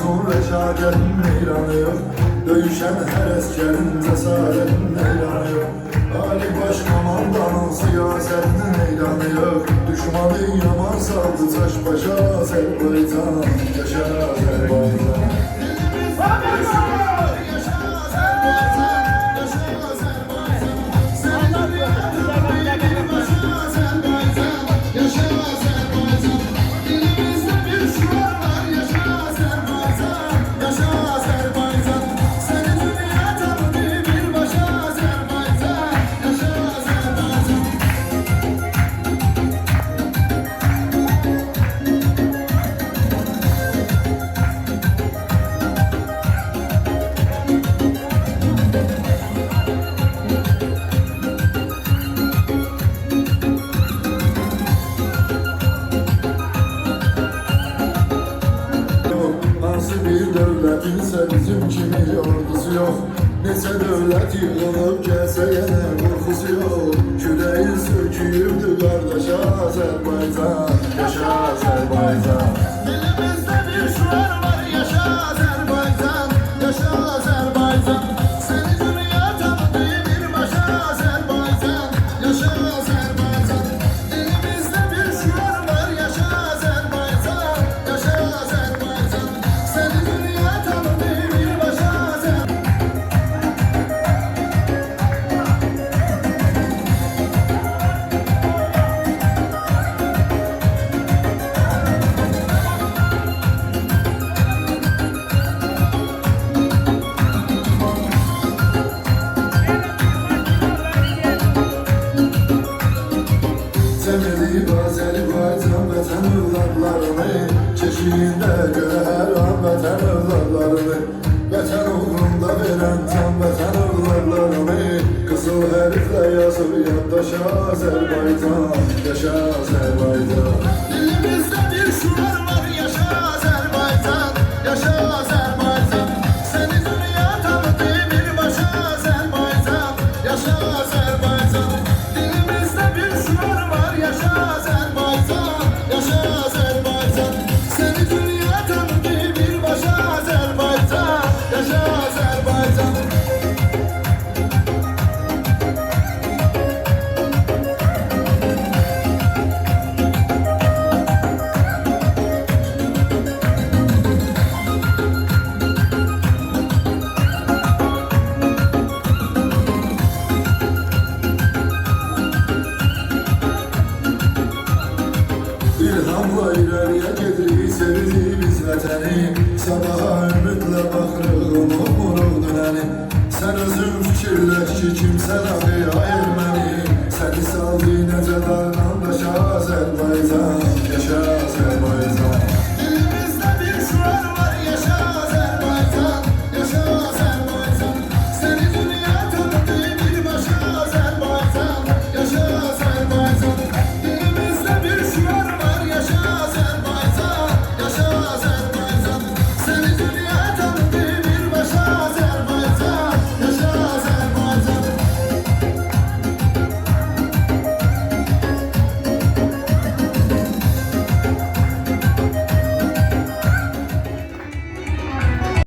olsun reşadetin meyranı yok. Döyüşen her eskerin cesaretin meyranı yok. Ali Başkomandanın siyasetinin meyranı yok. Düşmanı yaman saldı taş başa Azerbaycan. Yaşa Azerbaycan. Bir devletinse bizim kimi ordusu yok. Nese devlet yığılıp gelse yine korkusu yok. Küreği söküyürdü kardeş Azerbaycan. Yaşa Azerbaycan. Dilimizde bir şuar var, yaşa Azerbaycan. Yaşa Azerbaycan. Seni dünya tanıdı bir başa Azerbaycan. Yaşa Azerbaycan. Dilimizde bir şuar var, yaşa Azerbaycan. Yaşa Azerbaycan. Seni dünya tanıdı bir başa Azerbaycan. Semeli Azerbaycan vətən övladlarını Keşiyində görə hər an vətən övladlarını Vətən uğrunda verən can vətən övladlarını Qızıl hərflə yazır yaddaşa Azərbaycan. Yaşa Azərbaycan. Dilimizdə bir şuar var, yaşa Azərbaycan. Yaşa Azərbaycan. Seni dünya tanıdı bir başa Azərbaycan. Yaşa Azərbaycan. Dilimizdə bir şuar var, yaşa Azərbaycan. Yaşa Azərbaycan. Seni dünya tanıdı bir başa Azərbaycan. Yaşa Azərbaycan. İlhamla ileriye gedirik sevdik biz vətəni. Sabaha ümidlə baxırıq umuruq dönəni. Sən özün fikirləş ki kimsən adı ayır məni. Səni saldı necə dar